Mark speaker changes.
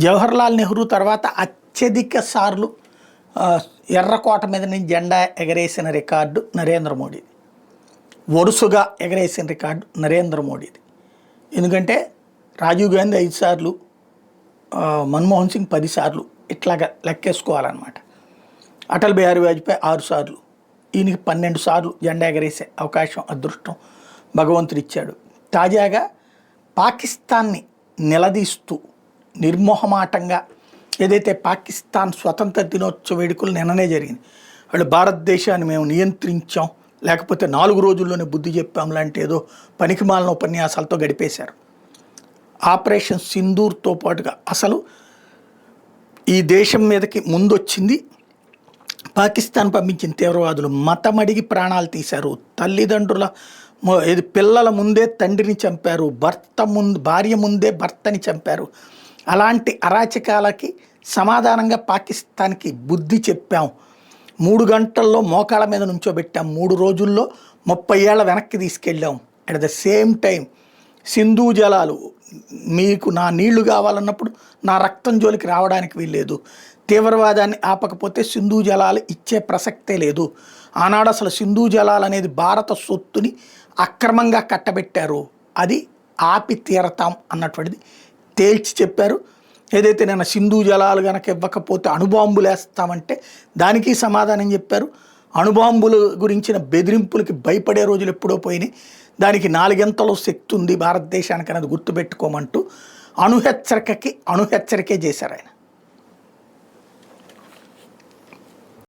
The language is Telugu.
Speaker 1: జవహర్లాల్ నెహ్రూ తర్వాత అత్యధిక సార్లు ఆ, ఎర్రకోట మీద నుంచి జెండా ఎగరేసిన రికార్డు నరేంద్ర మోడీది. వరుసగా ఎగరేసిన రికార్డు నరేంద్ర మోడీది. ఎందుకంటే రాజీవ్ గాంధీ 5 సార్లు, మన్మోహన్ సింగ్ 10 సార్లు, ఇట్లాగా లెక్కేసుకోవాలన్నమాట. అటల్ బిహారీ వాజ్పేయి 6 సార్లు, ఈయనకి 12 సార్లు జెండా ఎగరేసే అవకాశం, అదృష్టం భగవంతుడు ఇచ్చాడు. తాజాగా పాకిస్తాన్ని నిలదీస్తూ నిర్మోహమాటంగా ఏదైతే పాకిస్తాన్ స్వతంత్ర దినోత్సవ వేడుకలు నిన్ననే జరిగింది, వాళ్ళు భారతదేశాన్ని మేము నియంత్రించాం, లేకపోతే 4 రోజుల్లోనే బుద్ధి చెప్పాం లాంటి ఏదో పనికిమాలిన ఉపన్యాసాలతో గడిపేశారు. ఆపరేషన్ సింధూర్తో పాటుగా అసలు ఈ దేశం మీదకి ముందొచ్చింది పాకిస్తాన్ పంపించిన తీవ్రవాదులు. మతం అడిగి ప్రాణాలు తీశారు, తల్లిదండ్రుల ఇది పిల్లల ముందే తండ్రిని చంపారు, భార్య ముందే భర్తని చంపారు. అలాంటి అరాచకాలకి సమాధానంగా పాకిస్తాన్కి బుద్ధి చెప్పాం. 3 గంటల్లో మోకాళ్ళ మీద నుంచోబెట్టాం, 3 రోజుల్లో 30 ఏళ్ల వెనక్కి తీసుకెళ్ళాం. At the same time Sindhu జలాలు, మీకు నా నీళ్లు కావాలన్నప్పుడు నా రక్తం జోలికి రావడానికి వీల్లేదు, తీవ్రవాదాన్ని ఆపకపోతే సింధు జలాలు ఇచ్చే ప్రసక్తే లేదు. ఆనాడు అసలు సింధు జలాలు అనేది భారత సొత్తుని అక్రమంగా కట్టబెట్టారు, అది ఆపి తీరతాం అన్నటువంటిది తేల్చి చెప్పారు. ఏదైతే నేను సింధు జలాలు కనుక ఇవ్వకపోతే అణుబాంబులు వేస్తామంటే దానికి సమాధానం చెప్పారు. అణుబాంబుల గురించిన బెదిరింపులకి భయపడే రోజులు ఎప్పుడో పోయినాయి, దానికి 4 శక్తి ఉంది భారతదేశానికి అనేది గుర్తుపెట్టుకోమంటూ అణుహెచ్చరికే చేశారు ఆయన.